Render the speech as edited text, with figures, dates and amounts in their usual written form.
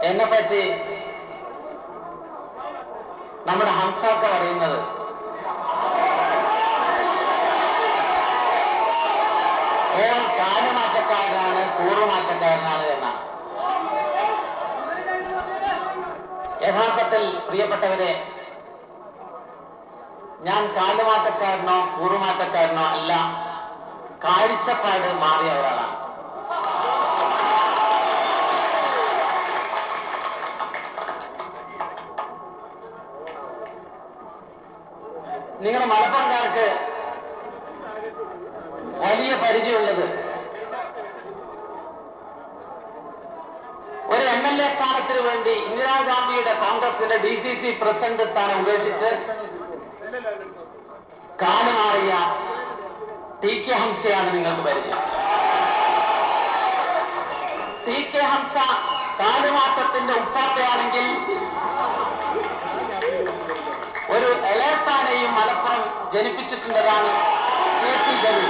എന്നെ പറ്റി നമ്മുടെ ഹംസാക്ക പറയുന്നത് ഓൻ കാലുമാറ്റക്കാരനാണ്, കൂറുമാറ്റക്കാരനാണ് എന്നാണ്. യഥാർത്ഥത്തിൽ പ്രിയപ്പെട്ടവരെ, ഞാൻ കാലുമാറ്റക്കാരനോ കൂറുമാറ്റക്കാരനോ അല്ല, കാഴ്ചപ്പാട് മാറിയ ഒരാളാണ്. നിങ്ങളുടെ മലപ്പുറംകാർക്ക് വലിയ പരിചയമുള്ളത് ഒരു MLA സ്ഥാനത്തിന് വേണ്ടി ഇന്ദിരാഗാന്ധിയുടെ കോൺഗ്രസിന്റെ DCC പ്രസിഡന്റ് സ്ഥാനം ഉപേക്ഷിച്ച് കാലുമാറിയ TK ഹംസയാണ് നിങ്ങൾക്ക് പരിചയം. TK ഹംസ കാലുമാറ്റത്തിന്റെ ഉപ്പാപ്പയാണെങ്കിൽ ഒരു എളേത്താനെയും മലപ്പുറം ജനിപ്പിച്ചിട്ടുള്ളതാണ് KP ജലീൽ.